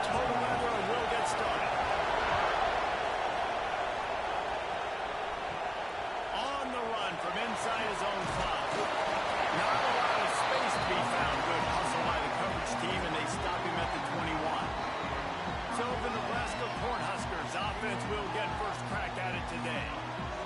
total weather and we'll get started. On the run from inside his own 5. Not a lot of space to be found. Good hustle by the coverage team, and they stop him at the 21. So the Nebraska Cornhuskers offense will get first crack at it today.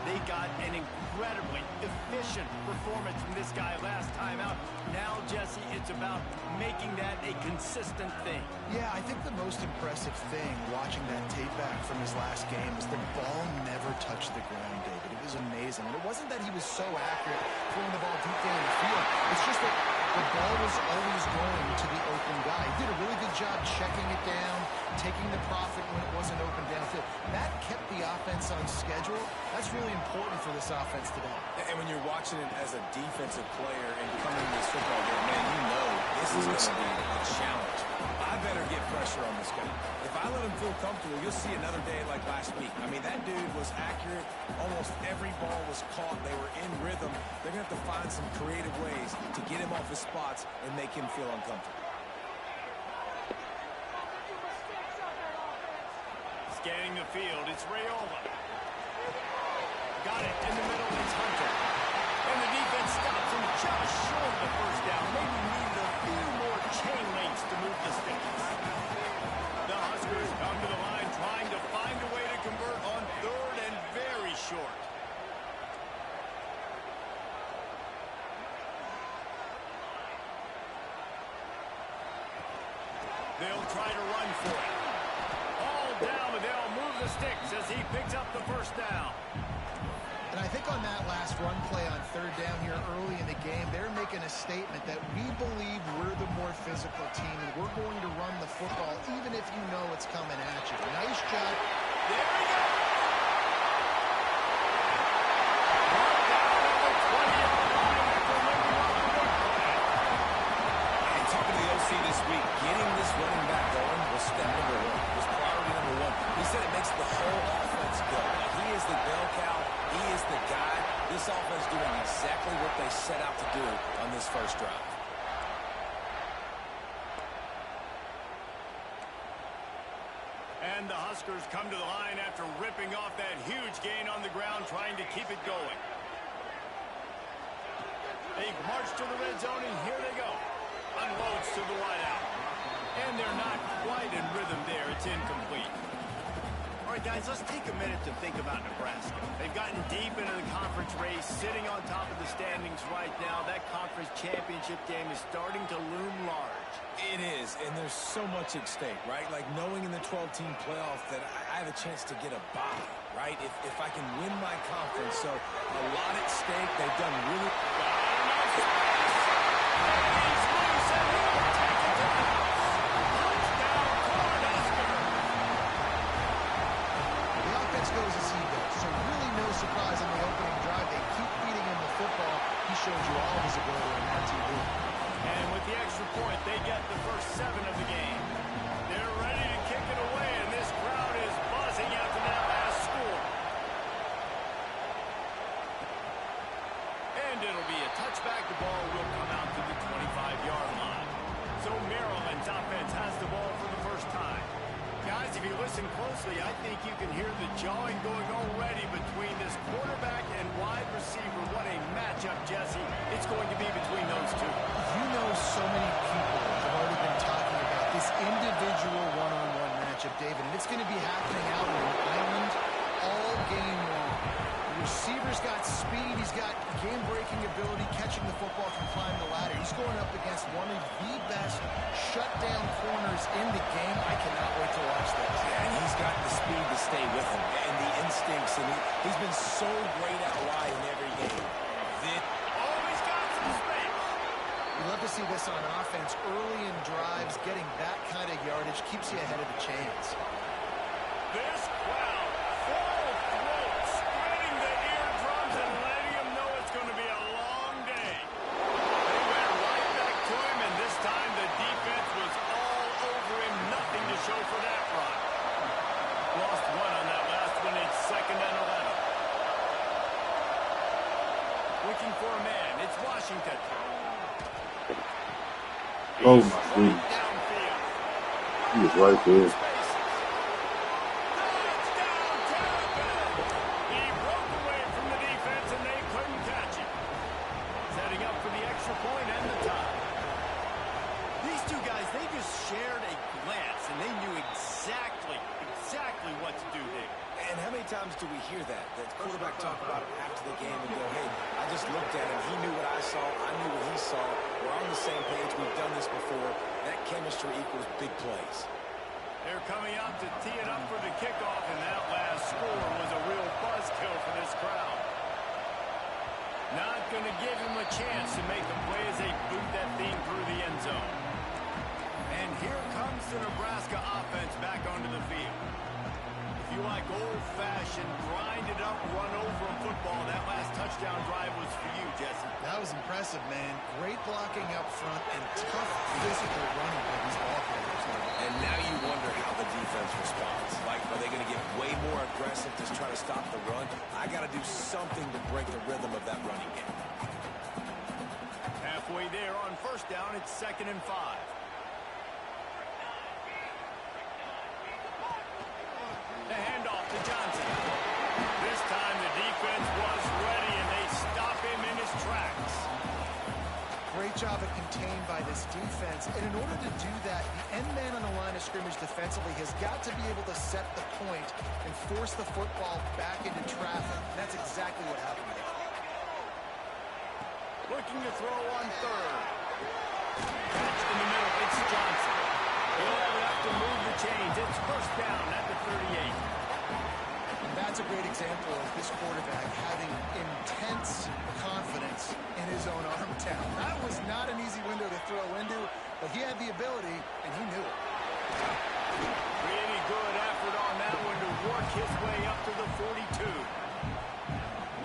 They got an incredibly efficient performance from this guy last time out. Now, Jesse, it's about making that a consistent thing. Yeah, I think the most impressive thing watching that tape back from his last game is the ball never touched the ground, David. It was amazing. And it wasn't that he was so accurate throwing the ball deep down the field. It's just that the ball was always going to the open guy. He did a really good job checking it down, taking the profit when it wasn't open downfield. That kept the offense on schedule. That's really important for this offense today. And when you're watching it as a defensive player and coming to this football game, man, you know this is going to be a challenge. I better get pressure on this guy. If I let him feel comfortable, you'll see another day like last week. I mean, that dude was accurate. Almost every ball was caught. They were in rhythm. They're going to have to find some creative ways to get him off his spots and make him feel uncomfortable. Scanning the field, it's Rayola. Got it in the middle, it's Hunter. And the defense stops him just short of the first down. Maybe needed a few more chain links to move the sticks. The Huskers come to the line trying to find a way to convert on third and very short. They'll try to run for it. All down, but they'll move the sticks as he picks up the first down. And I think on that last run play on third down here early in the game, they're making a statement that we believe we're the more physical team and we're going to run the football even if you know it's coming at you. Nice job. There we go. And talking to the OC this week, getting this running back going was step number one, was priority number one. He said it makes the whole offense go. He is the bell cow. He is the guy. This offense doing exactly what they set out to do on this first drive. And the Huskers come to the line after ripping off that huge gain on the ground, trying to keep it going. They march to the red zone, and here they go. Unloads to the wideout. And they're not quite in rhythm there. It's incomplete. All right, guys, let's take a minute to think about Nebraska. They've gotten deep into the conference race, sitting on top of the standings right now. That conference championship game is starting to loom large. It is, and there's so much at stake, right? Like knowing in the 12-team playoff that I have a chance to get a bye, right? If I can win my conference, so a lot at stake. They've done really goes as he goes. So really no surprise on the opening drive. They keep feeding him the football. He shows you all his ability on that TV. And with the extra point, they get the first 7 of the game. They're ready to kick it away, and this crowd is buzzing after that last score. And it'll be a touchback. The ball will come out to the 25-yard line. So Maryland's offense has the ball for the first time. Guys, if you listen closely, I think you can hear the jawing going already between this quarterback and wide receiver. What a matchup, Jesse, it's going to be between those two. You know, so many people have already been talking about this individual one-on-one matchup, David, and it's going to be happening out on the island all game long. The receiver's got speed. He's got game-breaking ability, catching the football, can climb the ladder. He's going up against one of the best shutdown corners in the game. I cannot wait to watch this. Yeah, and he's got the speed to stay with him and the instincts, and he's been so great out wide in every game. Always got some space. We love to see this on offense early in drives. Getting that kind of yardage keeps you ahead of the chains. This crowd, full throat, spreading the eardrums and letting him know it's going to be a long day. They went right back to him, and this time the defense was all over him. Nothing to show for that run. Lost 1 on that last one. It's 2nd and 11. Looking for a man. It's Washington. Oh, my goodness. Downfield. He was right there. He broke away from the defense, and they couldn't catch him. Setting up for the extra point and the tie. These two guys, they just shared a glance, and they knew exactly what to do there. And how many times do we hear that? The quarterback talk about it after the game and go, hey, I just looked at him. He knew what I saw. I knew what he saw. We're on the same page. We've done this before. That chemistry equals big plays. They're coming out to tee it up for the kickoff, and that last score was a real buzzkill for this crowd. Not going to give him a chance to make a play as they boot that thing through the end zone. And here comes the Nebraska offense back onto the field. If you like old-fashioned, grind-it-up, run-over football, that last touchdown drive was for you, Jesse. That was impressive, man. Great blocking up front and tough physical running by these ball players. And now you wonder how the defense responds. Like, are they going to get way more aggressive to try to stop the run? I got to do something to break the rhythm of that running game. Halfway there on first down, it's 2nd and 5. The handoff to Johnson. This time the defense was ready, and they stop him in his tracks. Great job of contained by this defense. And in order to do that, the end man on the line of scrimmage defensively has got to be able to set the point and force the football back into traffic. And that's exactly what happened there. Looking to throw on 3rd. Catch in the middle. It's Johnson. He'll have to move the chains. It's first down at the 38. And that's a great example of this quarterback having intense confidence in his own arm talent. That was not an easy window to throw into, but he had the ability, and he knew it. Really good effort on that one to work his way up to the 42.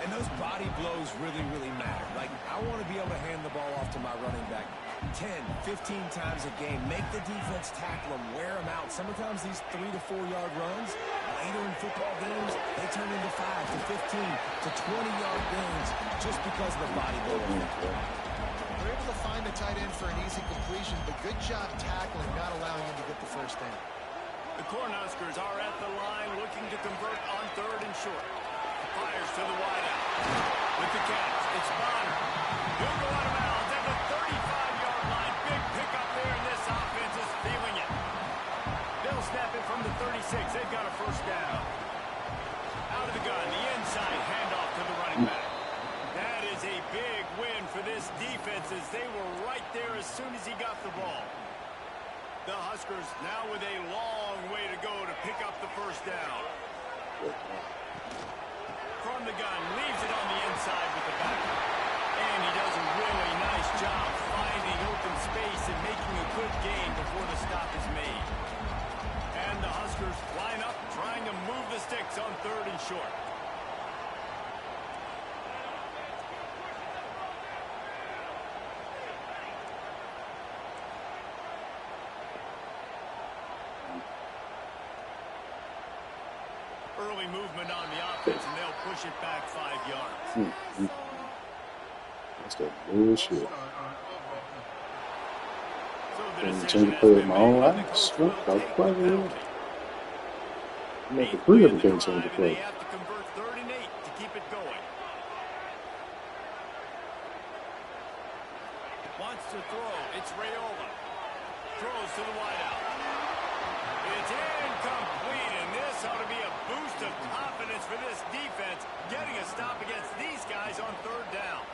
And those body blows really, really matter. Like, I want to be able to hand the ball off to my running back 10, 15 times a game. Make the defense tackle them, wear them out. Sometimes these 3 to 4 yard runs, later in football games, they turn into 5 to 15 to 20 yard gains just because of the body blow. They're able to find the tight end for an easy completion, but good job tackling, not allowing him to get the first down. The Cornhuskers are at the line looking to convert on 3rd and short. Fires to the wideout. With the catch, it's Bonner. He'll go out of bounds at the 35-yard line. Big pickup there, and this offense is feeling it. They'll snap it from the 36. They've got a first down. Out of the gun, the inside handoff to the running back. That is a big win for this defense as they were right there as soon as he got the ball. The Huskers now with a long way to go to pick up the first down. From the gun, leaves it on the inside with the back. And he does a really nice job finding open space and making a good gain before the stop is made. And the Huskers line up, trying to move the sticks on 3rd and short. Early movement on the offense, and they'll push it back 5 yards. That's that bullshit. So the Change decision the has play with been my made, own and the eyes. coach will What the take fuck, the man? penalty. I'm making 3 of them can't change the Drive, and play. they have to convert 3rd and 8 to keep it going. Wants to throw. It's Raiola. Throws to the wideout. It's incomplete, and this ought to be a boost of confidence for this defense, getting a stop against these guys on 3rd down.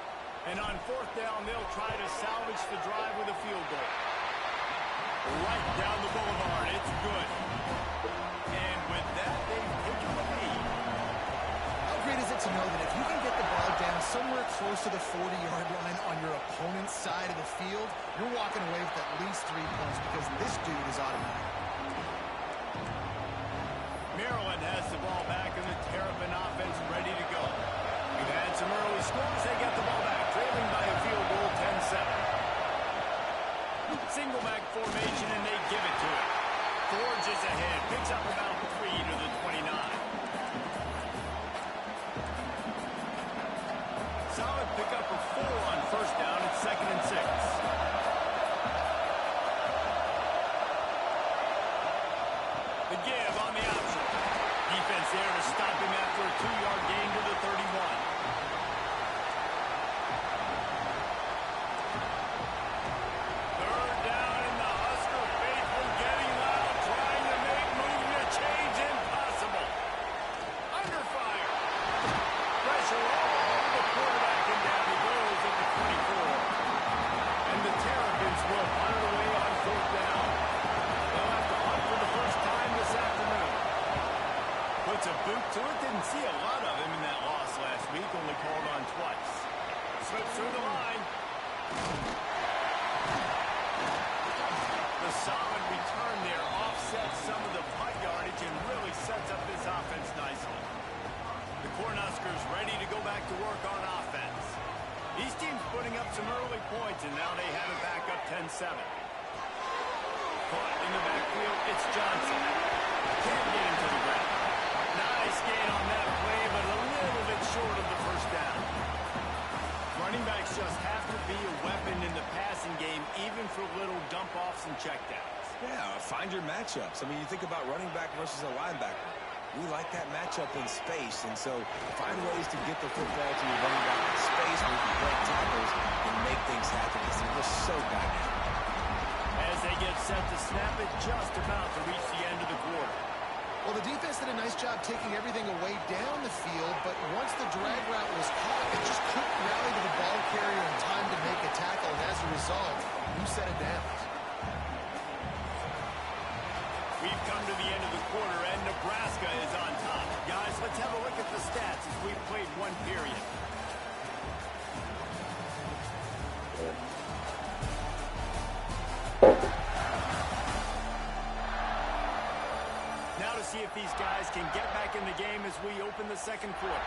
And on 4th down, they'll try to salvage the drive with a field goal. Right down the boulevard. It's good. And with that, they've taken the lead. How great is it to know that if you can get the ball down somewhere close to the 40-yard line on your opponent's side of the field, you're walking away with at least 3 points because this dude is automatic. Maryland has the ball back, and the Terrapin offense ready to go. We've had some early scores. They get the ball back, trailing by a field goal, 10-7. Single back formation, and they give it to him. Forges ahead, picks up about 3 to the 29. Solid pickup of 4 on first down. It's 2nd and 6. there to stop him after a 2-yard gain to the 31. Third down, and the Husker faithful getting loud, trying to make moving a change impossible. Under fire. Pressure all over the quarterback, and down he goes at the 24. And the Terrapins will punt it away on 4th down. They'll have to punt for the first time this afternoon. Puts a boot to it. Didn't see a lot of him in that loss last week. Only called on twice. Slips through the line. The solid return there offsets some of the punt yardage and really sets up this offense nicely. The Cornhuskers ready to go back to work on offense. These teams putting up some early points, and now they have it back up 10-7. Caught in the backfield, it's Johnson. Can't get him to the ground. Nice gain on that play, but a little bit short of the first down. Running backs just have to be a weapon in the passing game, even for little dump-offs and checkdowns. Yeah, find your matchups. I mean, you think about running back versus a linebacker. We like that matchup in space, and so find ways to get the football to your running back in space where you can break tackles and make things happen. We're so dynamic. As they get set to snap it, just about to reach the end of the quarter. Well, the defense did a nice job taking everything away down the field, but once the drag route was caught, it just couldn't rally to the ball carrier in time to make a tackle, and as a result, you set it down. We've come to the end of the quarter, and Nebraska is on top. Guys, let's have a look at the stats as we've played one period. Now to see if these guys can get back in the game as we open the second quarter.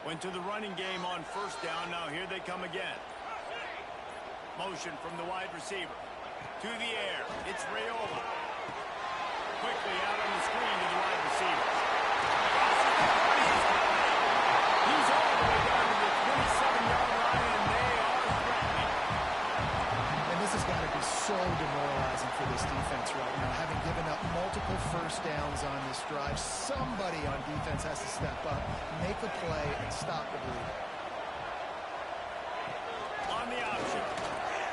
Went to the running game on first down. Now here they come again. Motion from the wide receiver. To the air. It's Raiola. Quickly out on the screen to the wide receiver. He's all the way down to the 27-yard line, and they are threatening. And this has got to be so demoralizing for this defense right now. Having given up multiple first downs on this drive, somebody on defense has to step up, make a play, and stop the bleed. On the option.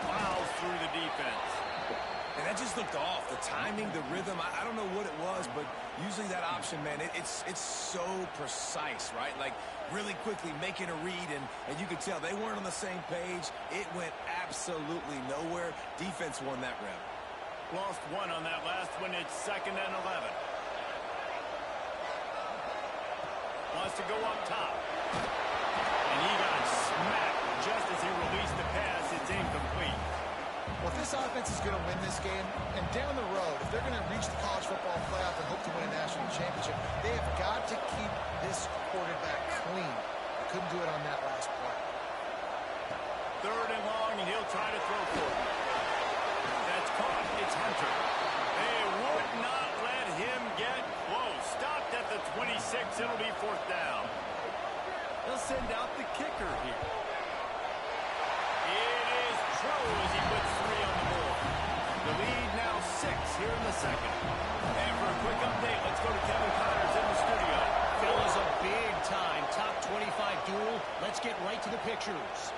Plows through the defense. And that just looked off. The timing, the rhythm, I don't know what it was, but usually that option, man, it's so precise, right? Like really quickly making a read, and you could tell they weren't on the same page. It went absolutely nowhere. Defense won that round. Lost one on that last one. It's 2nd and 11. Wants to go up top. And he got smacked just as he released the pass. It's incomplete. Well, if this offense is going to win this game, and down the road, if they're going to reach the college football playoff and hope to win a national championship, they have got to keep this quarterback clean. Couldn't do it on that last play. 3rd and long, and he'll try to throw for it. That's caught. It's Hunter. They would not let him get close. Stopped at the 26. It'll be 4th down. They'll send out the kicker here. It is true as he puts 3 on the board. The lead now 6 here in the second. And for a quick update, let's go to Kevin Connors in the studio. Phil, is a big-time top 25 duel. Let's get right to the pictures.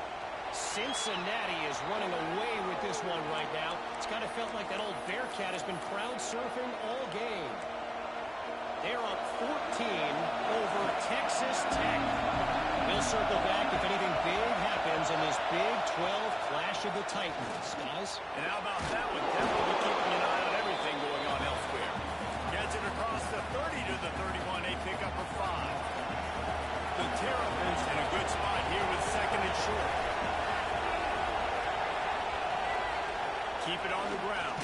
Cincinnati is running away with this one right now. It's kind of felt like that old Bearcat has been crowd surfing all game. They're up 14 over Texas Tech. We'll circle back if anything big happens in this Big 12 Clash of the Titans, guys. And how about that one? Definitely keeping an eye on everything going on elsewhere. Gets it across the 30 to the 31. A pickup of 5. The Terrapins in a good spot here with 2nd and short. Keep it on the ground.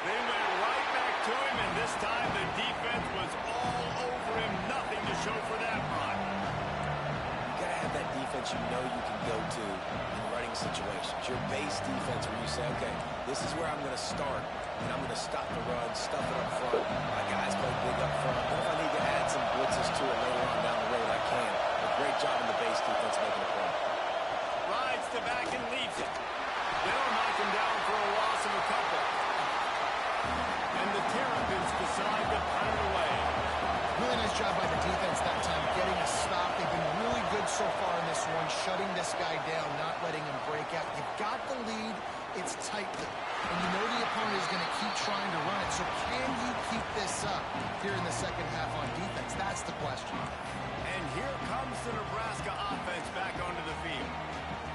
They went right back to him, and this time the defense was all over him. Nothing to show for that run. You got to have that defense you know you can go to in running situations. Your base defense where you say, okay, this is where I'm going to start. and I'm going to stop the run, stuff it up front. My guys play big up front. But if I need to add some blitzes to it later on down the road, I can. A great job in the base defense making a play. Rides to back and leaves it. They don't knock him down for a loss of a couple. And the Terrapins decide to punt it away. Really nice job by the defense that time, getting a stop. They've been really good so far in this one, shutting this guy down, not letting him break out. You've got the lead. It's tight. And you know the opponent is going to keep trying to run it. So can you keep this up here in the second half on defense? That's the question. And here comes the Nebraska offense back onto the field.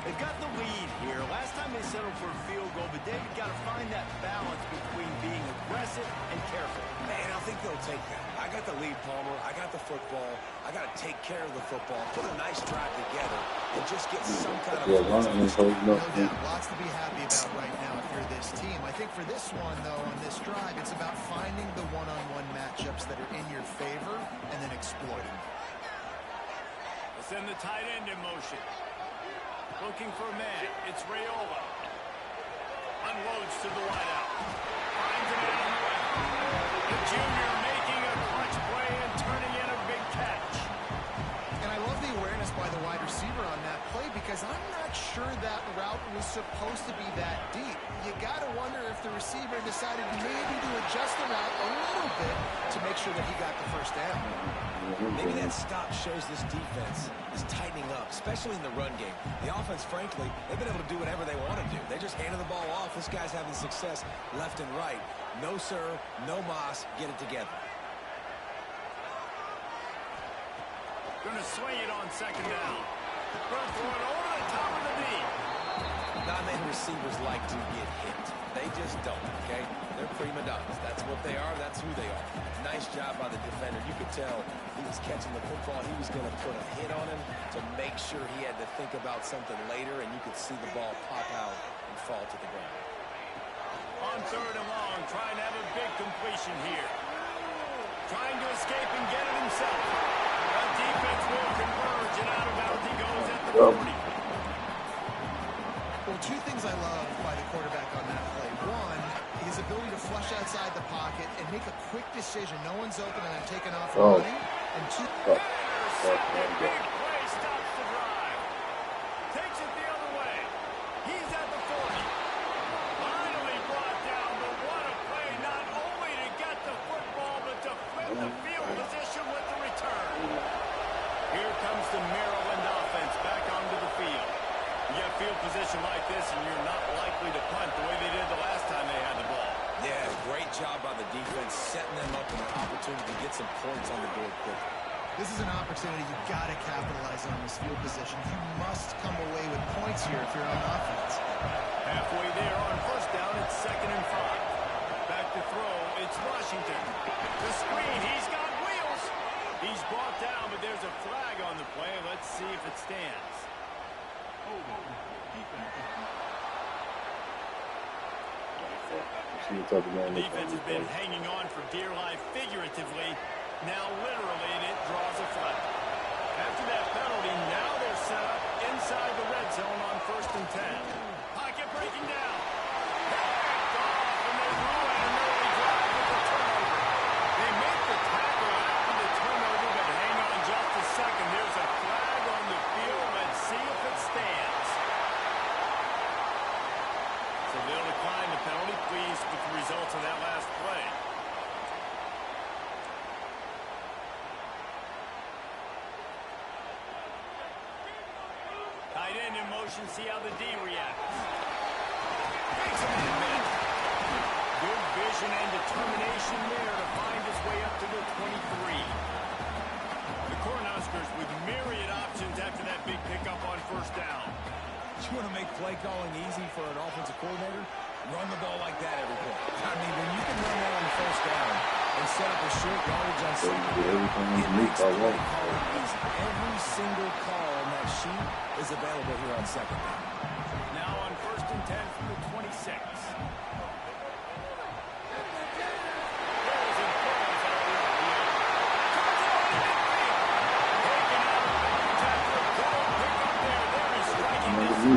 They've got the lead here. Last time they settled for a field goal, but David got to find that balance between being aggressive and careful. Man, I think they'll take that. I got the lead, Palmer. I got the football. I got to take care of the football, put a nice drive together, and just get some kind of... Yeah, running is holding up. No doubt. Lots to be happy about right now if you're this team. I think for this one, though, on this drive, it's about finding the one-on-one matchups that are in your favor and then exploiting them. Let's send the tight end in motion. Looking for a man. It's Raiola. Unloads to the wideout. Finds a man on the left. The junior making a clutch play and turning in a big catch. And I love the awareness by the wide receiver on that play because I'm not sure that route was supposed to be that deep. You got to wonder if the receiver decided maybe to adjust the route a little bit to make sure that he got the first down. Maybe that stop shows this defense is tightening up, especially in the run game. The offense, frankly, they've been able to do whatever they want to do. They just handed the ball off. This guy's having success left and right. No, sir, no mas. Get it together. Going to swing it on second down. Going to throw it over the top of the knee. Not many receivers like to get hit. They just don't, okay? They're prima donnas. That's what they are. That's who they are. Nice job by the defender. You could tell he was catching the football. He was going to put a hit on him to make sure he had to think about something later, and you could see the ball pop out and fall to the ground. On third and long, trying to have a big completion here. Trying to escape and get it himself. The defense will converge, and out of bounds he goes at the 40. Well, two things I love by the quarterback on that play. One, his ability to flush outside the pocket and make a quick decision. No one's open and I'm taking off running. And two... Intercepted, big play, stops the drive. Takes it the other way. He's at the 40. Finally brought down, but what a play, not only to get the football, but to flip the field position with the return. Here comes the Maryland offense back onto the field. You get field position like this, and you're not likely to punt the way they did the last time they had the ball. Yeah, great job by the defense, setting them up with an opportunity to get some points on the board quickly. This is an opportunity you've got to capitalize on this field position. You must come away with points here if you're on offense. Halfway there on first down, it's 2nd and 5. Back to throw, it's Washington. The screen, he's got wheels. He's brought down, but there's a flag on the play. Let's see if it stands. Defense has been hanging on for dear life figuratively, now literally, and it draws a flag. After that penalty, now they're set up inside the red zone on 1st and 10. Pocket breaking down. Backed off, and they ruin an early drive with the turnover. They make the tackle after the turnover, but hang on just a second. There's a flag on the field. Let's see if it stands. So they'll decline the penalty. Pleased with the results of that last play. Tight end in motion, see how the D reacts. Makes a man miss. Good vision and determination there to find his way up to the 23. The Cornhuskers with myriad options after that big pickup on first down. You want to make play calling easy for an offensive coordinator? Run the ball like that every play. I mean, when you can run that on first down and set up a short yardage on second down, it makes play calling easy. Every single call on that sheet is available here on second down. Now on 1st and 10 from the 26. The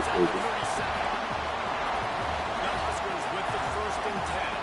Huskers with the 1st and 10.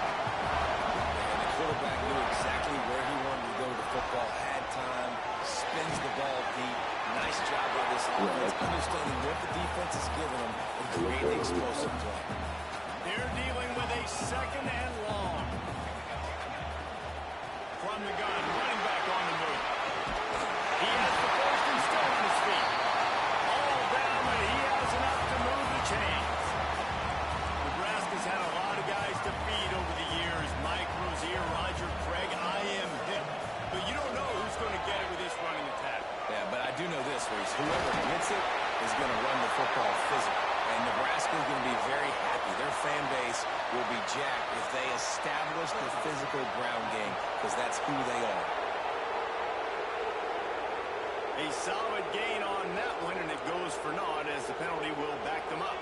jack if they establish the physical ground game, because that's who they are. A solid gain on that one, and it goes for naught as the penalty will back them up.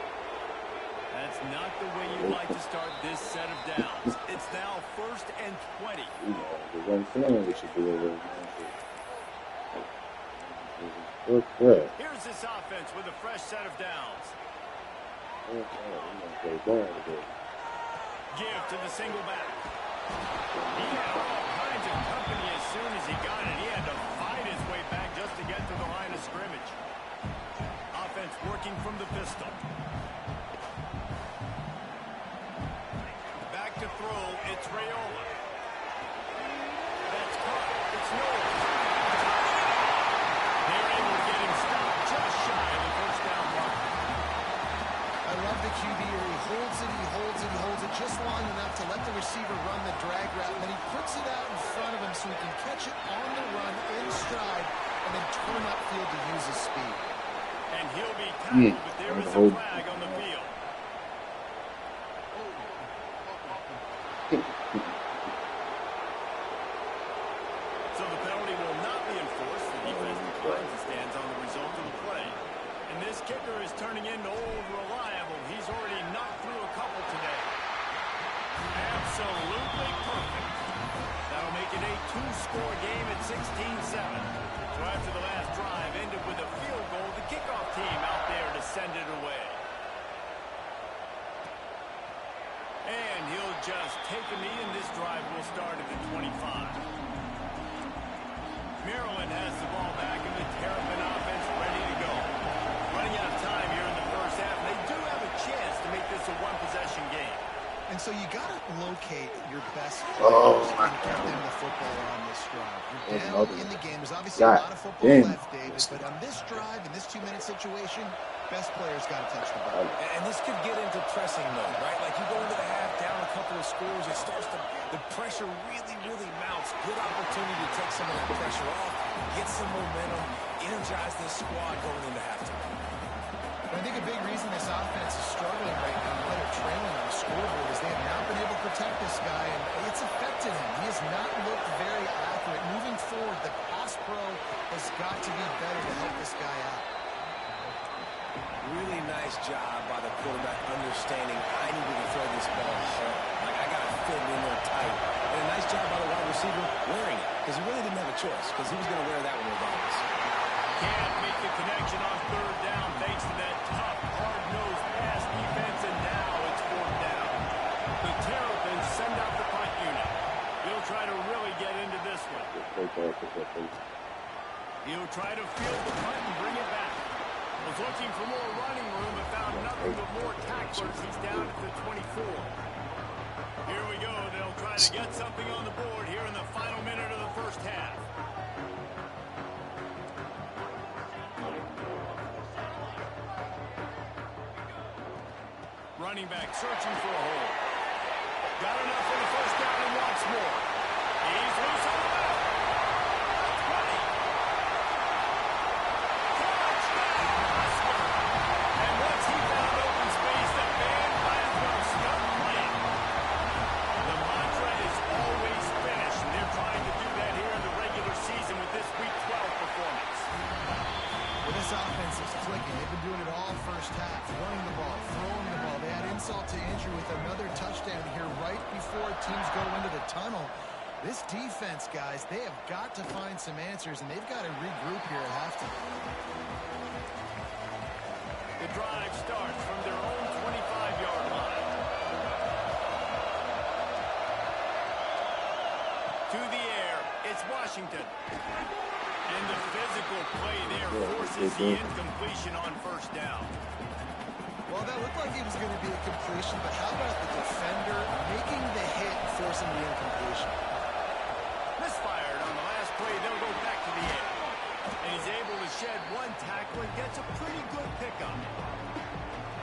That's not the way you like to start this set of downs. It's now 1st and 20. Here's this offense with a fresh set of downs. Give to the single back. He had all kinds of company as soon as he got it. He had to fight his way back just to get to the line of scrimmage. Offense working from the pistol. Back to throw. It's Raiola. That's caught. It's Noah. They're able to get him stopped just shy of the first down mark. I love the QB here. He holds it, he holds it, he holds it just long enough to let the receiver run the drag route, and then he puts it out in front of him so he can catch it on the run in stride and then turn upfield to use his speed. And he'll be tackled, but there is a flag on the field. So the penalty will not be enforced. The defense declines and stands on the result of the play. And this kicker is turning into old reliable. He's already knocked through a couple today. Absolutely perfect. That'll make it a 2-score game at 16-7. So after the last drive ended with a field goal, the kickoff team out there to send it away. And he'll just take a knee, and this drive will start at the 25. Maryland has the ball back, and the Terrapin offense ready to go. Running out of time here in the first half, and they do have a chance to make this a one-possession game. And so you got to locate your best players and get them the football on this drive. You're down in the game. There's obviously a lot of football left, David, but on this drive, in this 2-minute situation, best players got to touch the ball. And this could get into pressing mode, right? Like you go into the half down a couple of scores, it starts to, the pressure really, really mounts. Good opportunity to take some of that pressure off, get some momentum, energize this squad going into halftime. I think a big reason this offense is struggling right now, why they're trailing on the scoreboard, is they have not been able to protect this guy, and it's affected him. He has not looked very accurate. Moving forward, the pass pro has got to be better to help this guy out. Really nice job by the quarterback understanding I need to throw this ball hard. Like, I got to fit it in there tight. And a nice job by the wide receiver wearing it, because he really didn't have a choice, because he was going to wear that one regardless. Can't make the connection on 3rd down thanks to that tough, hard-nosed pass defense, and now it's 4th down. The Terrapins send out the punt unit. He'll try to really get into this one. He'll try to field the punt and bring it back. Was looking for more running room, but found nothing but more tacklers. He's down at the 24. Here we go. They'll try to get something on the board here in the final minute of the first half. Running back searching for a hole. Got enough for the first down and wants more. He's loose on the left. That's 20. Touchdown! And once he found open space, the band might as well stop playing. The mantra is always finish, and they're trying to do that here in the regular season with this Week 12 performance. Well, this offense is clicking. They've been doing it all first half, running the ball, throwing the ball. They had insult to injury with another touchdown here right before teams go into the tunnel. This defense, guys, they have got to find some answers, and they've got to regroup here at halftime. The drive starts from their own 25-yard line. To the air, it's Washington. And the physical play there forces the incompletion on first down. Well, that looked like it was going to be a completion, but how about the defender making the hit and forcing the incompletion? Misfired on the last play. They'll go back to the air. And he's able to shed one tackle and gets a pretty good pickup.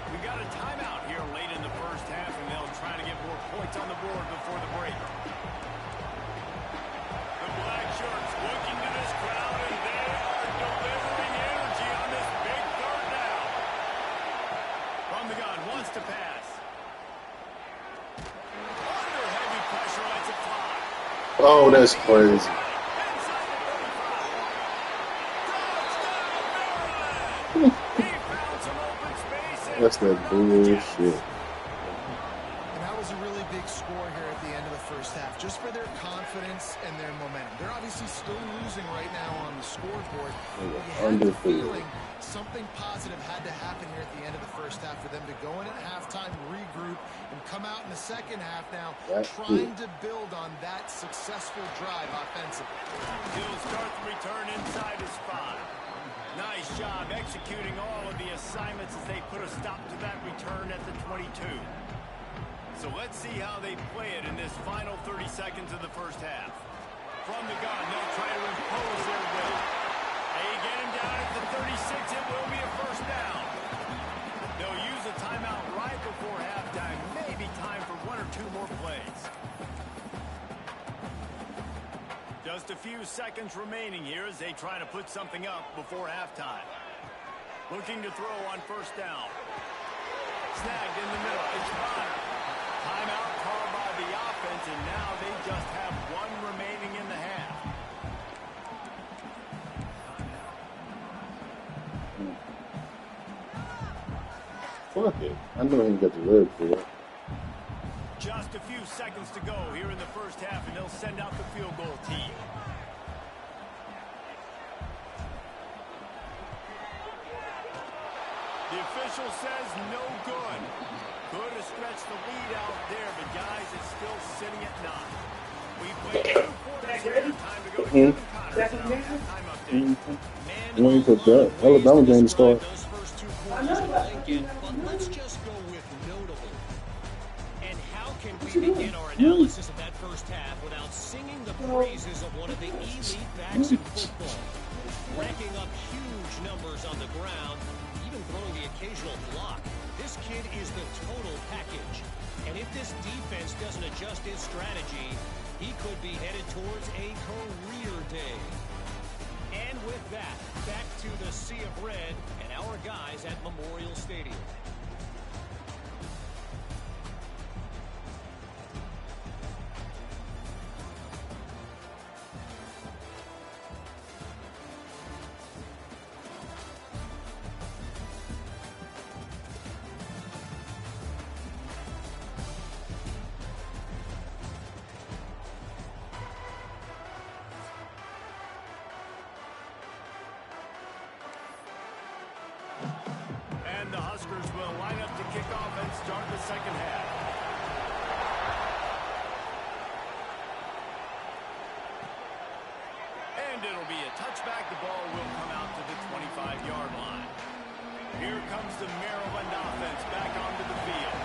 We got a timeout here late in the first half, and they'll try to get more points on the board before the break. The black shirts looking to this crowd, and they are delivering energy on this big 3rd down. From the gun, wants to pass. Oh, that's crazy. That's that bullshit. And that was a really big score here at the end of the first half, just for their confidence and their momentum. They're obviously still losing right now on the scoreboard. You had the feeling something positive had to happen here at the end of the first half for them to go in at halftime, regroup, and come out in the second half now trying to build on that successful drive offensively. He'll start the return inside his 5. Nice job executing all of the assignments as they put a stop to that return at the 22. So let's see how they play it in this final 30 seconds of the first half. From the gun, they'll try to impose their will. They get him down at the 36. It will be a first down. They'll use a timeout right before halftime. Maybe time for 1 or 2 more plays. Just a few seconds remaining here as they try to put something up before halftime. Looking to throw on first down. Snagged in the middle. It's Bonner. Timeout called by the offense, and now they just have 1 remaining in the half. Fuck it. I know he got the leg for it. Just a few seconds to go here in the first half, and they'll send out the field goal team. The official says no good. Could have stretched the lead out there, but guys, it's still sitting at 9. We played 2 quarters here. Time to go to Kevin Connors. Time update. You know, you put that Alabama game to start. Those first 2 quarters of Lincoln, but let's just go with notable. And how can we begin our analysis of that first half without singing the praises of one of the elite backs in football? Racking up huge numbers on the ground, even throwing the occasional block. This kid is the total package. And if this defense doesn't adjust his strategy, he could be headed towards a career day. And with that, back to the Sea of Red and our guys at Memorial Stadium. And the Huskers will line up to kick off and start the second half. And it'll be a touchback. The ball will come out to the 25-yard line. Here comes the Maryland offense back onto the field.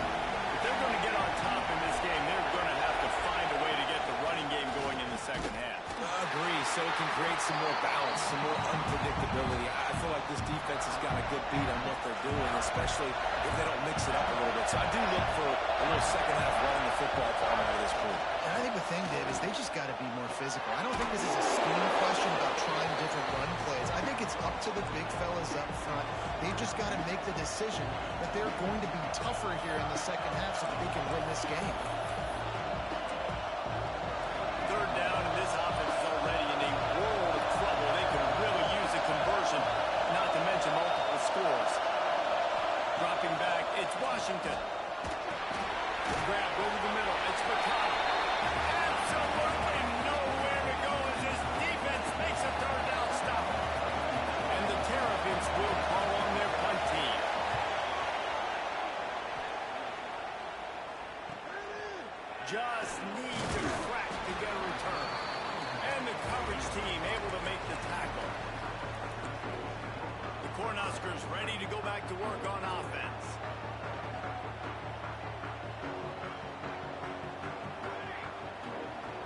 If they're going to get on top in this game, they're going to have to find a way to get the running game going in the second half. I agree, so it can create some more balance, some more unpredictability. I feel like this defense has got a good beat on what they're doing, especially if they don't mix it up a little bit. So I do look for a little second half running the football from out of this group. And I think the thing, Dave, is they just got to be more physical. I don't think this is a scheme question about trying different run plays. I think it's up to the big fellas up front. They've just got to make the decision that they're going to be tougher here in the second half so that they can win this game. Third down, and this offense is already in a world of trouble. They could really use a conversion, not to mention multiple scores. Dropping back, it's Washington. Grab over the middle, it's McConnell. Absolutely nowhere to go as this defense makes a third down stop. And the Terrapins will call on their punt team. Just need to crack to get a return. And the coverage team able to make the tackle. The Cornhuskers ready to go back to work on offense.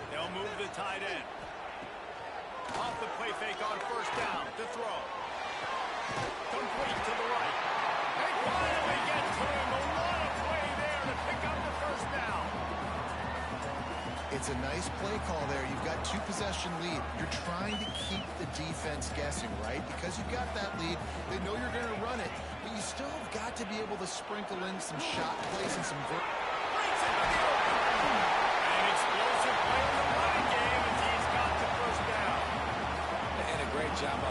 They'll move the tight end. Off the play fake on first down to throw. Complete to the right. They finally get to him. A lot of play there to pick up the first down. It's a nice play call there. You've got 2-possession lead. You're trying to keep the defense guessing, right? Because you've got that lead. They know you're going to run it. But you still have got to be able to sprinkle in some shot plays and some... An explosive play in the running game,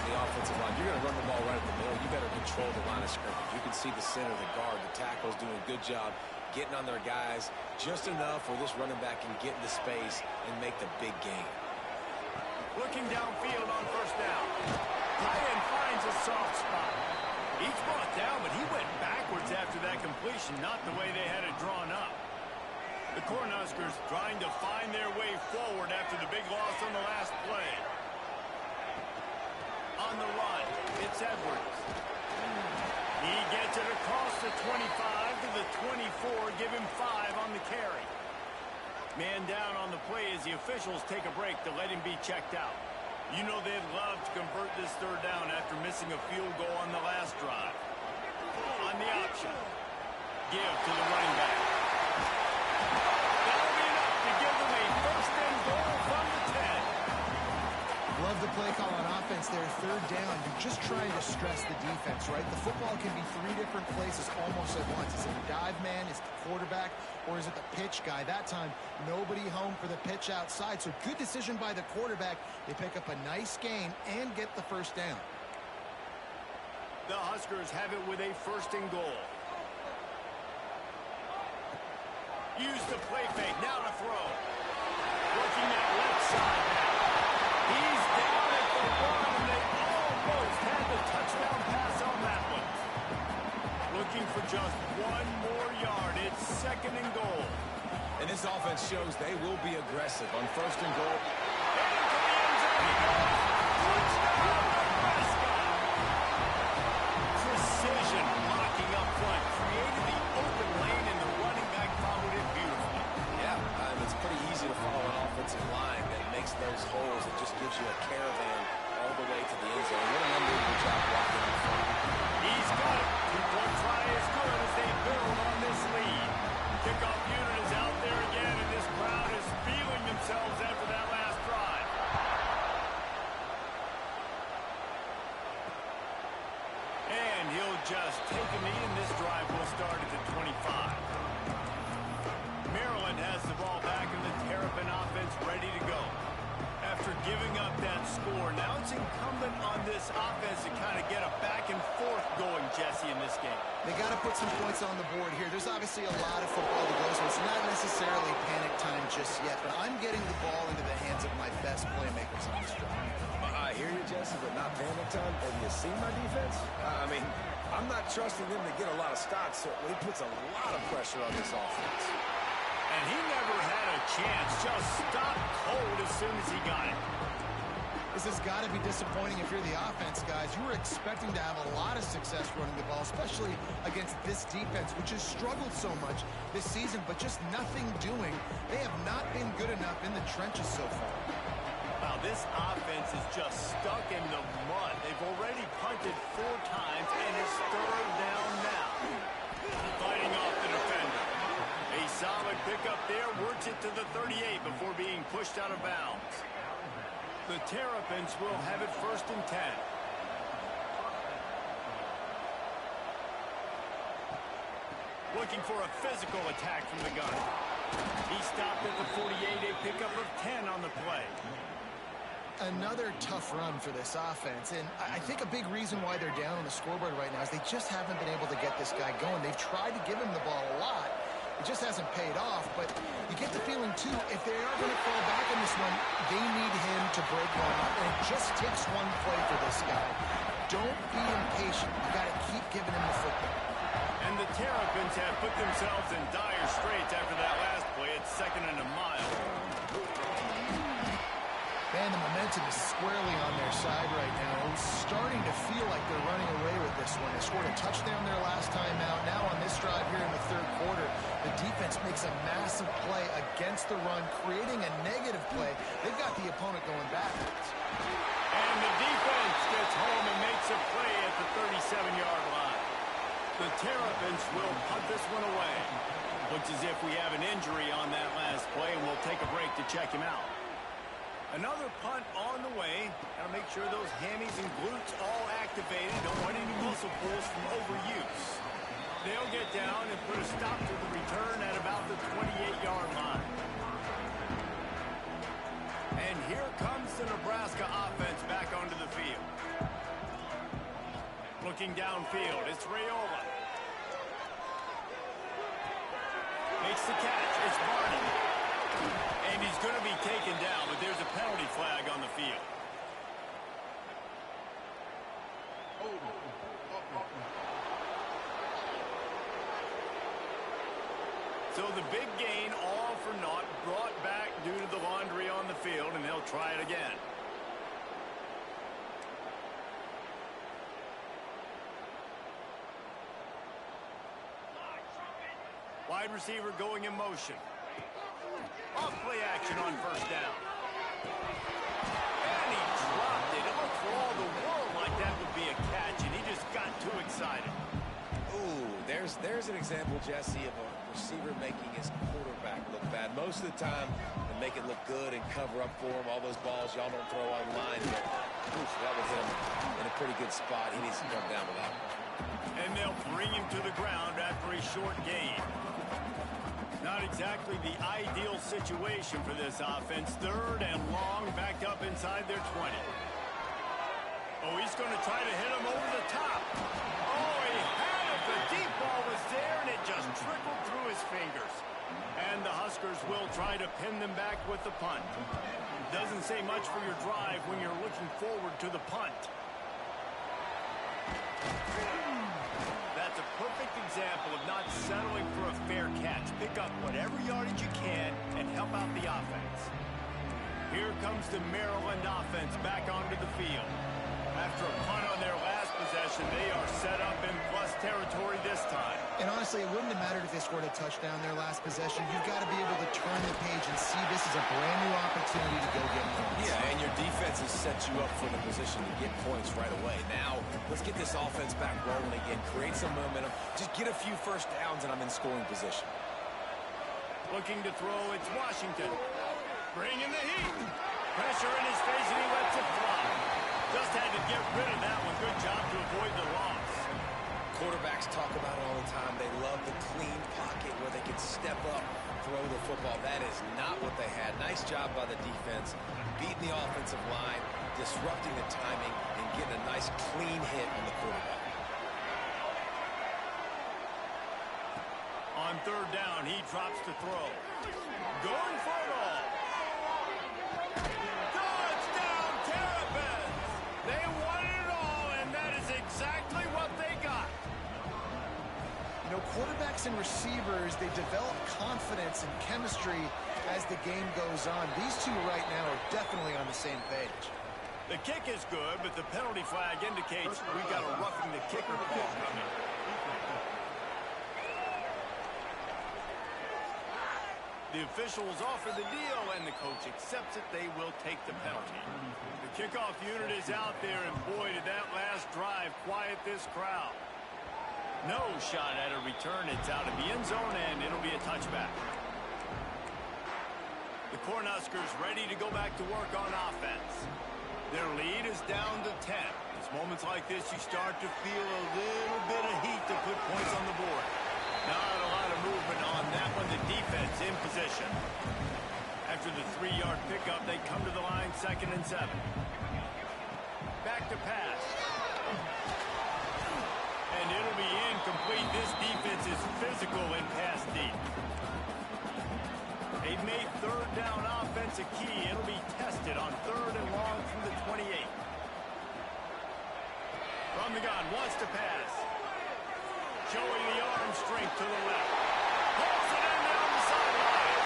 the offensive line. You're going to run the ball right at the middle. You better control the line of scrimmage. You can see the center, the guard, the tackle's doing a good job getting on their guys just enough where this running back can get into space and make the big gain. Looking downfield on first down. Tight end finds a soft spot. He's brought down, but he went backwards after that completion, not the way they had it drawn up. The Cornhuskers trying to find their way forward after the big loss on the last play. On the run, it's Edwards. He gets it across the 25 to the 24, give him 5 on the carry. Man down on the play as the officials take a break to let him be checked out. You know they'd love to convert this third down after missing a field goal on the last drive. On the option, give to the running back. That'll be enough to give them a first and goal from the 10. Love the play call on offense there. Third down, you're just trying to stress the defense, right? The football can be 3 different places almost at once. Is it the dive man? Is it the quarterback? Or is it the pitch guy? That time, nobody home for the pitch outside. So good decision by the quarterback. They pick up a nice gain and get the first down. The Huskers have it with a first and goal. Use the play fake. Now to throw. Working that left side now. He's down at the 1, and they almost had the touchdown pass on that one. Looking for just 1 more yard. It's second and goal. And this offense shows they will be aggressive on first and goal. And into the end zone he goes. Touchdown, Nebraska. Precision blocking up front. Created the open lane, and the running back followed it beautifully. Yeah, it's pretty easy to follow an offensive line that makes those holes. It just gives you a caravan all the way to the end zone. What an unbelievable job blocking up front. He's got it. 2-point try as good as they build on this lead. Kickoff unit is out there again, and this crowd is feeling themselves after that last drive. And he'll just take a knee, and this drive will start at the 25. Maryland has the ball back, and the Terrapin offense ready to go. After giving up that score, now it's incumbent on this offense to kind of get a back and forth going, Jesse, in this game. They got to put some points on the board here. There's obviously a lot of football to go, so it's not necessarily panic time just yet, but I'm getting the ball into the hands of my best playmakers on this drive. I hear you, Jesse, but not panic time. Have you seen my defense? I'm not trusting them to get a lot of stops, so he puts a lot of pressure on this offense. And he never had a chance, just stopped cold as soon as he got it. This has got to be disappointing if you're the offense, guys. You were expecting to have a lot of success running the ball, especially against this defense, which has struggled so much this season, but just nothing doing. They have not been good enough in the trenches so far. Wow, this offense is just stuck in the mud. They've already punted 4 times, and it's third down now. Fighting off the defender. A solid pickup there, works it to the 38 before being pushed out of bounds. The Terrapins will have it first and 10. Looking for a physical attack from the gun. He stopped at the 48, a pickup of 10 on the play. Another tough run for this offense, and I think a big reason why they're down on the scoreboard right now is they just haven't been able to get this guy going. They've tried to give him the ball a lot. It just hasn't paid off, but you get the feeling, too, if they are going to fall back in this one, they need him to break one up, and it just takes one play for this guy. Don't be impatient. You got to keep giving him the football. And the Terrapins have put themselves in dire straits after that last play. It's second and a mile. Man, the momentum is squarely on their side right now. It's starting to feel like they're running away with this one. They scored a touchdown their last time out. Now on this drive here in the third quarter, the defense makes a massive play against the run, creating a negative play. They've got the opponent going backwards. And the defense gets home and makes a play at the 37-yard line. The Terrapins will punt this one away. Looks as if we have an injury on that last play, and we'll take a break to check him out. Another punt on the way. Got to make sure those hammies and glutes all activated. Don't want any muscle pulls from overuse. They'll get down and put a stop to the return at about the 28-yard line. And here comes the Nebraska offense back onto the field. looking downfield. It's Raiola. Makes the catch. It's Barney. And he's going to be taken down, but there's a penalty flag on the field. So the big gain, all for naught, brought back due to the laundry on the field, and they'll try it again. Wide receiver going in motion. Off play action on first down. And he dropped it. It looked for all the world like that would be a catch, and he just got too excited. Ooh, there's an example, Jesse, of a receiver making his quarterback look bad. Most of the time, they make it look good and cover up for him. All those balls y'all don't throw online, but oof, that was him in a pretty good spot. He needs to come down with that one. And they'll bring him to the ground after a short gain. Not exactly the ideal situation for this offense. Third and long, backed up inside their 20. Oh, he's going to try to hit him over the top. Oh, he had it. The deep ball was there, and it just trickled through his fingers. And the Huskers will try to pin them back with the punt. Doesn't say much for your drive when you're looking forward to the punt. That's a perfect example of not settling for a fair catch. Pick up whatever yardage you can and help out the offense. Here comes the Maryland offense back onto the field. After a punt on their last possession, they are set up in plus territory this time. And honestly, it wouldn't have mattered if they scored a touchdown their last possession. You've got to be able to turn the page and see this is a brand new opportunity to go get points. Yeah, and your defense has set you up for the position to get points right away. Now, let's get this offense back rolling again, create some momentum, just get a few first downs, and I'm in scoring position. Looking to throw, it's Washington. Bringing the heat. Pressure in his face, and he lets it fly. Just had to get rid of that one. Good job to avoid the loss. Quarterbacks talk about it all the time. They love the clean pocket where they can step up, throw the football. That is not what they had. Nice job by the defense, beating the offensive line, disrupting the timing, and getting a nice clean hit on the quarterback. On third down, he drops to throw. Going for it all. Touchdown, Terrapins! They wanted it all, and that is exactly what they got. You know, quarterbacks and receivers, they develop confidence and chemistry as the game goes on. These two right now are definitely on the same page. The kick is good, but the penalty flag indicates we got a roughing the kicker call coming. The officials offer the deal, and the coach accepts it. They will take the penalty. The kickoff unit is out there, and boy, did that last drive quiet this crowd. No shot at a return. It's out of the end zone, and it'll be a touchback. The Cornhuskers ready to go back to work on offense. Their lead is down to 10. It's moments like this you start to feel a little bit of heat to put points on the board. Not a lot of movement on that one. The defense in position. After the 3-yard pickup, they come to the line, 2nd and 7. Back to pass. And it'll be incomplete. This defense is physical and pass deep. They've made third down offense a key. It'll be tested on 3rd and long from the 28. From the gun, wants to pass. Showing the arm strength to the left. Pulls it in down the sideline.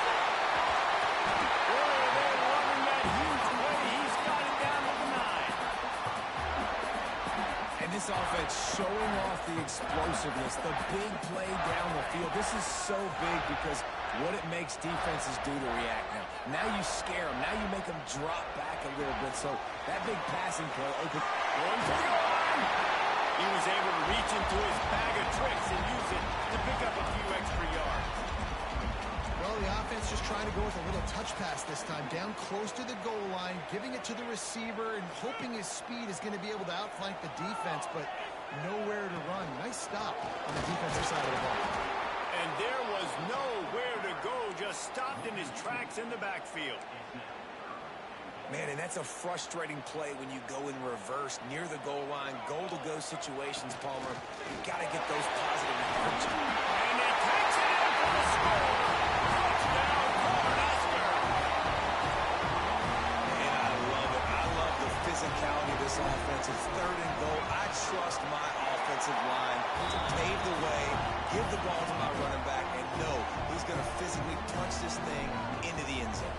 Boy, they're loving that huge way. He's got it down to the 9. And this offense showing off the explosiveness, the big play down the field. This is so big because what it makes defenses do to react now. Now you scare them. Now you make them drop back a little bit. So that big passing play open. Going for the arm. He was able to reach into his bag of tricks and use it to pick up a few extra yards. Well, the offense just trying to go with a little touch pass this time, down close to the goal line, giving it to the receiver and hoping his speed is going to be able to outflank the defense, but nowhere to run. Nice stop on the defensive side of the ball. And there was nowhere to go, just stopped in his tracks in the backfield. Man, and that's a frustrating play when you go in reverse near the goal line. Goal-to-go situations, Palmer. You got to get those positive marks. And he takes it in for the score. Touchdown, Cornhusker. Man, I love it. I love the physicality of this offense. It's 3rd and goal. I trust my offensive line to pave the way, give the ball to my running back, and know he's going to physically punch this thing into the end zone.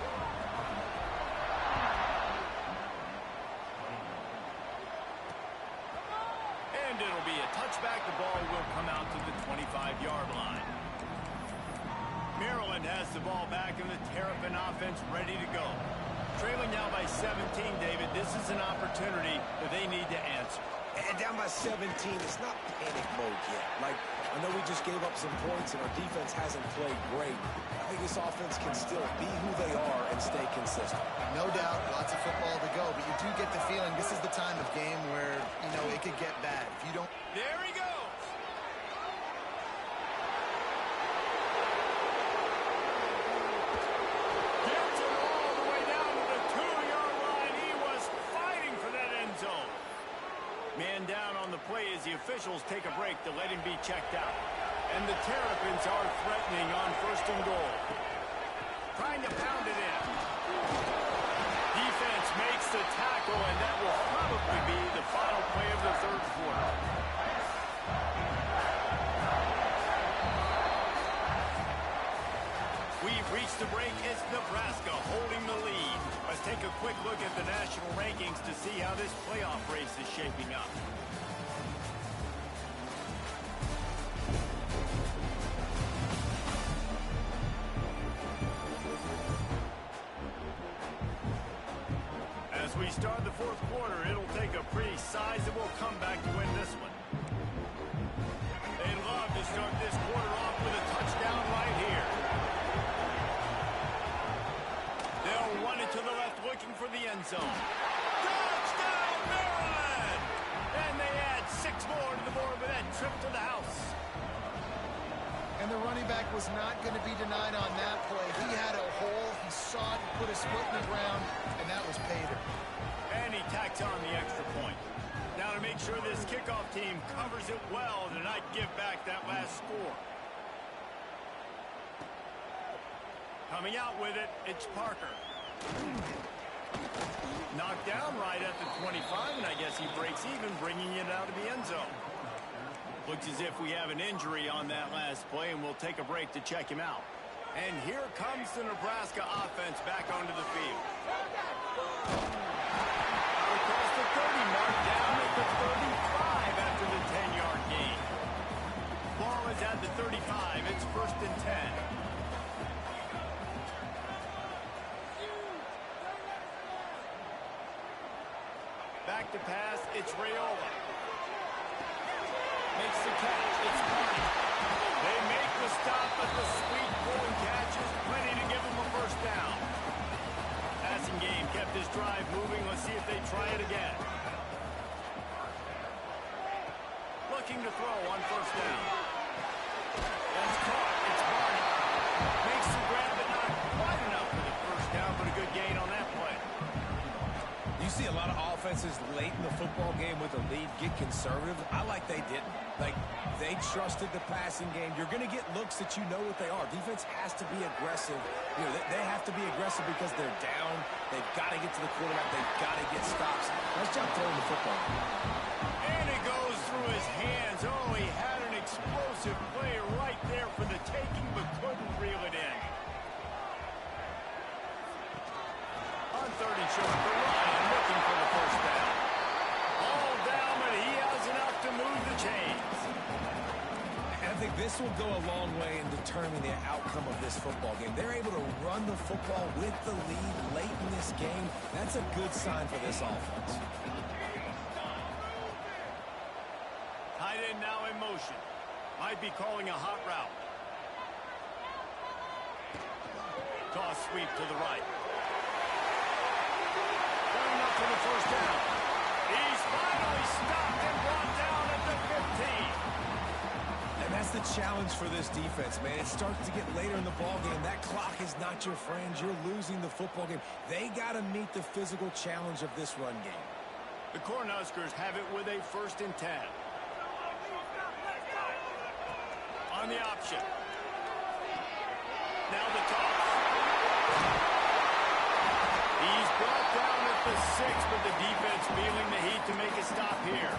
And it'll be a touchback. The ball will come out to the 25-yard line. Maryland has the ball back and the Terrapin offense ready to go. Trailing now by 17, David. This is an opportunity that they need to answer. And down by 17, it's not panic mode yet. Like, I know we just gave up some points and our defense hasn't played great. I think this offense can still be who they are and stay consistent. No doubt, lots of football to go, but you do get the feeling this is the time of game where, you know, it could get bad. If you don't... There he goes. Gets it all the way down to the 2-yard line. He was fighting for that end zone. Man down on the play as the officials take a break to let him be checked out. And the Terrapins are threatening on 1st and goal. Trying to pound it in. Defense makes the tackle, and that will probably be the final play of the 3rd quarter. We've reached the break. It's Nebraska holding the lead. Let's take a quick look at the national rankings to see how this playoff race is shaping up. As we start the 4th quarter, it'll take a pretty sizable comeback to win this one. They'd love to start this quarter off with a touchdown right here. They'll run it to the left, looking for the end zone. Touchdown, Maryland! And they add 6 more to the board with that trip to the house. And the running back was not going to be denied on that play. He had a hole, he saw it, put his foot in the ground, and that was Pater. And he tacks on the extra point. Now to make sure this kickoff team covers it well to not give back that last score. Coming out with it, it's Parker. Knocked down right at the 25, and I guess he breaks even, bringing it out of the end zone. Looks as if we have an injury on that last play, and we'll take a break to check him out. And here comes the Nebraska offense back onto the field. Across the 30 mark, down at the 35 after the 10-yard gain. Ball is at the 35. It's 1st and 10. Back to pass, it's Raiola. Makes the catch, it's Carney. They make the stop, but the sweet pulling catch is plenty to give them a 1st down. Passing game kept this drive moving. Let's see if they try it again. Looking to throw on 1st down. That's caught, it's Carney. Makes the grab, but not quite enough for the 1st down, but a good gain on that play. You see a lot of offenses late in the football game with a lead get conservative. I like they didn't. Like, they trusted the passing game. You're going to get looks that you know what they are. Defense has to be aggressive. You know, they have to be aggressive because they're down. They've got to get to the quarterback. They've got to get stops. Nice job throwing the football. And it goes through his hands. Oh, he had an explosive play right there for the taking, but couldn't reel it in. On 30 short, the Ryan looking for the 1st down. All down, but he has enough to move the chains. And I think this will go a long way in determining the outcome of this football game. They're able to run the football with the lead late in this game. That's a good sign for this offense. Tight end now in motion. Might be calling a hot route. Toss sweep to the right. Running up to the 1st down. He's finally stopped and brought down at the 15. And that's the challenge for this defense, man. It starts to get later in the ballgame. That clock is not your friend. You're losing the football game. They got to meet the physical challenge of this run game. The Cornhuskers have it with a 1st and 10. On the option. Now the toss. He's brought down at the 6, but the defense feeling the heat to make a stop here.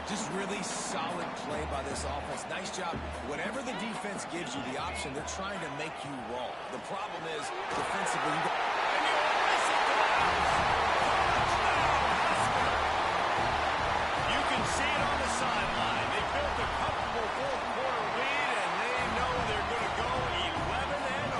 Just really solid play by this offense. Nice job. Whatever the defense gives you the option, they're trying to make you roll. The problem is, defensively, you can see it on the sideline. They built a comfortable 4th-quarter lead, and they know they're going to go 11-0.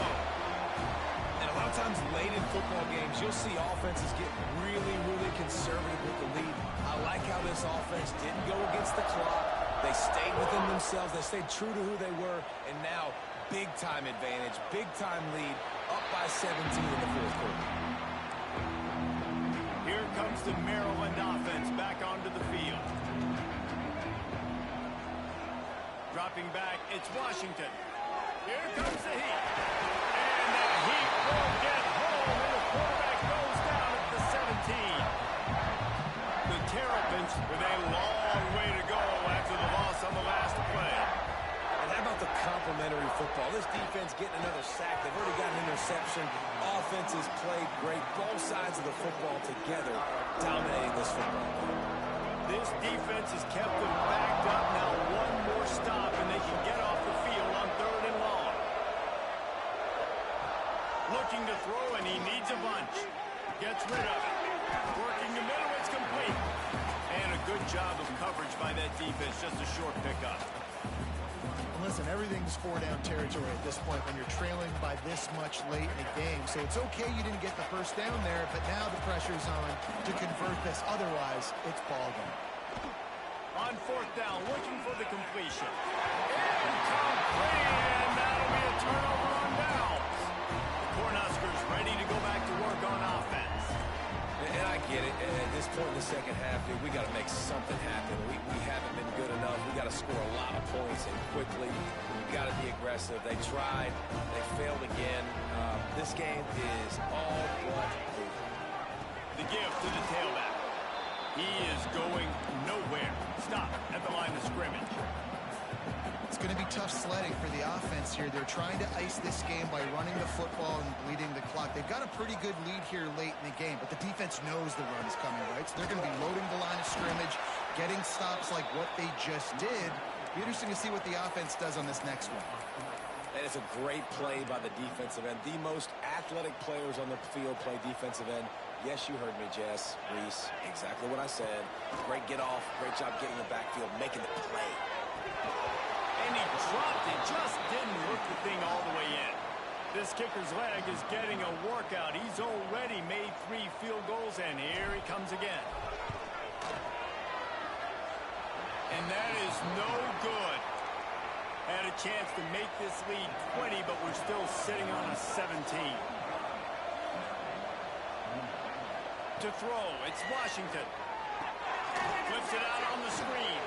And a lot of times late in football games, you'll see offenses get really, really conservative with the lead. I like how this offense didn't go against the clock. They stayed within themselves. They stayed true to who they were. And now, big-time advantage, big-time lead, up by 17 in the 4th quarter. Here comes the Maryland offense back onto the field. Dropping back, it's Washington. Here comes the Heat. And the Heat will get home, and the quarterback goes down at the 17. The Terrapins with a long way to go after the loss on the last play. And how about the complementary football? This defense getting another sack. They've already got an interception. Offenses played great. Both sides of the football together dominating this football game. This defense has kept them backed up. Now one more stop, and they can get off the field on 3rd and long. Looking to throw, and he needs a bunch. Gets rid of it. Working the middle, it's complete. And a good job of coverage by that defense. Just a short pickup. Listen, everything's 4-down territory at this point when you're trailing by this much late in the game. So it's okay you didn't get the 1st down there, but now the pressure's on to convert this. Otherwise, it's ball game. On 4th down, looking for the completion. Incomplete, and that'll be a turnover on downs. The Cornhuskers ready to go back to work on offense. And I get it. At this point in the 2nd half, dude, we got to make something happen. We haven't been good enough. We got to score a lot of points and quickly. We got to be aggressive. They tried. They failed again. This game is all but over. The give to the tailback. He is going nowhere. Stop at the line of scrimmage. It's going to be tough sledding for the offense here. They're trying to ice this game by running the football and bleeding the clock. They've got a pretty good lead here late in the game, but the defense knows the run's coming, right? So they're going to be loading the line of scrimmage, getting stops like what they just did. Be interesting to see what the offense does on this next one. And it's a great play by the defensive end. The most athletic players on the field play defensive end. Yes, you heard me, Jess, Reese. Exactly what I said. Great get off. Great job getting the backfield, making the play. And he dropped it, just didn't hook the thing all the way in. This kicker's leg is getting a workout. He's already made 3 field goals, and here he comes again. And that is no good. Had a chance to make this lead 20, but we're still sitting on a 17. To throw, it's Washington. Flips it out on the screen.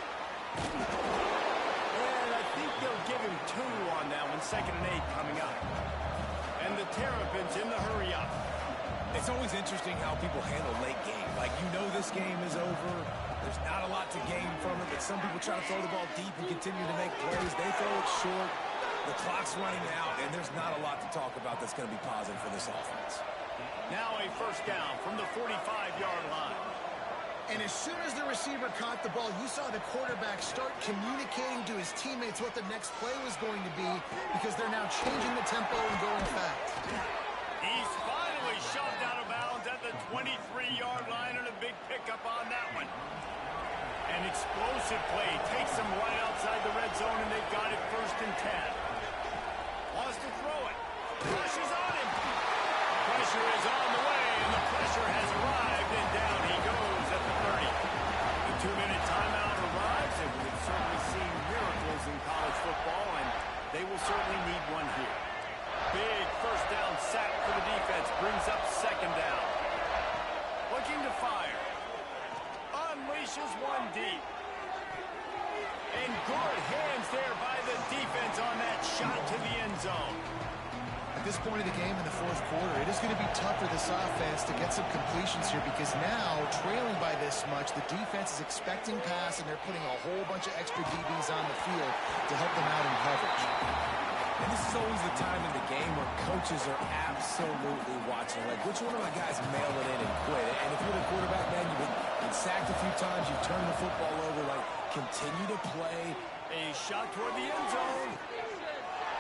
And I think they'll give him 2 on that one. 2nd and 8 coming up. And the Terrapins in the hurry up. It's always interesting how people handle late game. Like, you know this game is over. There's not a lot to gain from it, but some people try to throw the ball deep and continue to make plays. They throw it short. The clock's running out, and there's not a lot to talk about that's going to be positive for this offense. Now a 1st down from the 45-yard line. And as soon as the receiver caught the ball, you saw the quarterback start communicating to his teammates what the next play was going to be because they're now changing the tempo and going fast. He's finally shoved out of bounds at the 23-yard line, and a big pickup on that one. An explosive play takes them right outside the red zone, and they've got it 1st and 10. Wants to throw it. Pressure's on him. Pressure is on the way, and the pressure has arrived, and down he goes at the 30. The 2-minute timeout arrives, and we've certainly seen miracles in college football, and they will certainly need one here. Big 1st down sack for the defense, brings up 2nd down. Looking to fire. Unleashes one deep. And good At this point of the game in the fourth quarter, it is going to be tough for this offense to get some completions here because now, trailing by this much, the defense is expecting pass, and they're putting a whole bunch of extra DBs on the field to help them out in coverage. And this is always the time in the game where coaches are absolutely watching. Like, which one of my guys mail it in and quit? And if you're the quarterback, man, you've been sacked a few times, you've turned the football over. Like, continue to play. A shot toward the end zone.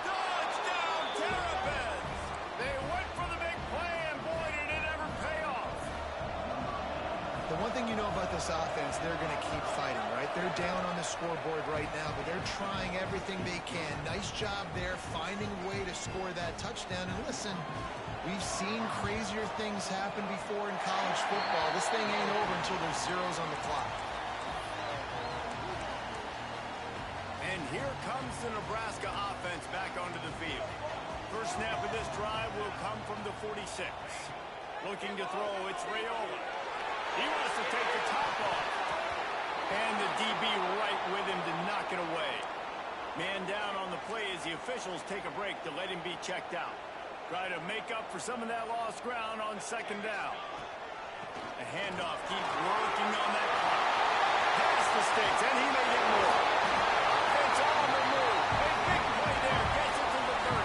Touchdown, Terrapins! They went for the big play, and boy, did it ever pay off. The one thing you know about this offense, they're going to keep fighting, right? They're down on the scoreboard right now, but they're trying everything they can. Nice job there, finding a way to score that touchdown. And listen, we've seen crazier things happen before in college football. This thing ain't over until there's zeros on the clock. And here comes the Nebraska offense back onto the field. First snap of this drive will come from the 46. Looking to throw, it's Raiola. He wants to take the top off. And the DB right with him to knock it away. Man down on the play as the officials take a break to let him be checked out. Try to make up for some of that lost ground on second down. The handoff keeps working on that clock. Past the sticks, and he may get more. It's on the move. A big play there. Gets it to the 30.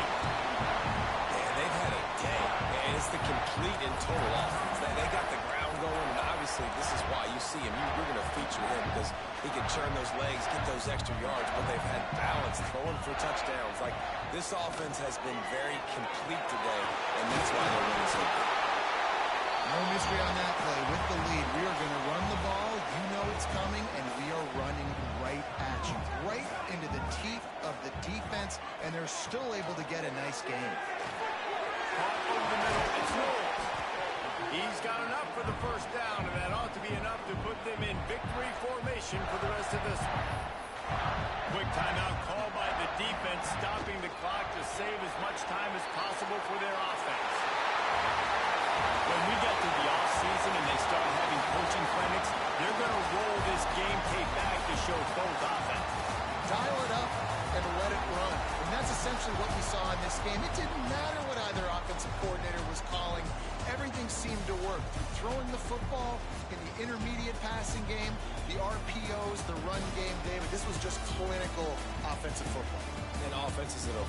Man, they've had a day. And it's the complete and total offense. They got the ground going, and obviously this is why you see him. You're going to feature him because he can churn those legs, get those extra yards, but they've had balance, throwing for touchdowns. Like, this offense has been very complete today, and that's why they're winning so good. No mystery on that play. With the lead, we are going to run the ball. You know it's coming, and we are running right at you, right into the teeth of the defense, and they're still able to get a nice game. Caught over the middle. It's Knowles. He's got enough for the first down, and that ought to be enough to put them in victory formation for the rest of this one. Quick timeout call by the defense, stopping the clock to save as much time as possible for their offense. When we get to the offseason and they start having coaching clinics, they're going to roll this game tape back to show both offenses. Dial it up and let it run. And that's essentially what we saw in this game. It didn't matter what either offensive coordinator was calling. Everything seemed to work. Throwing the football in the intermediate passing game, the RPOs, the run game, David, this was just clinical offensive football. And offenses that are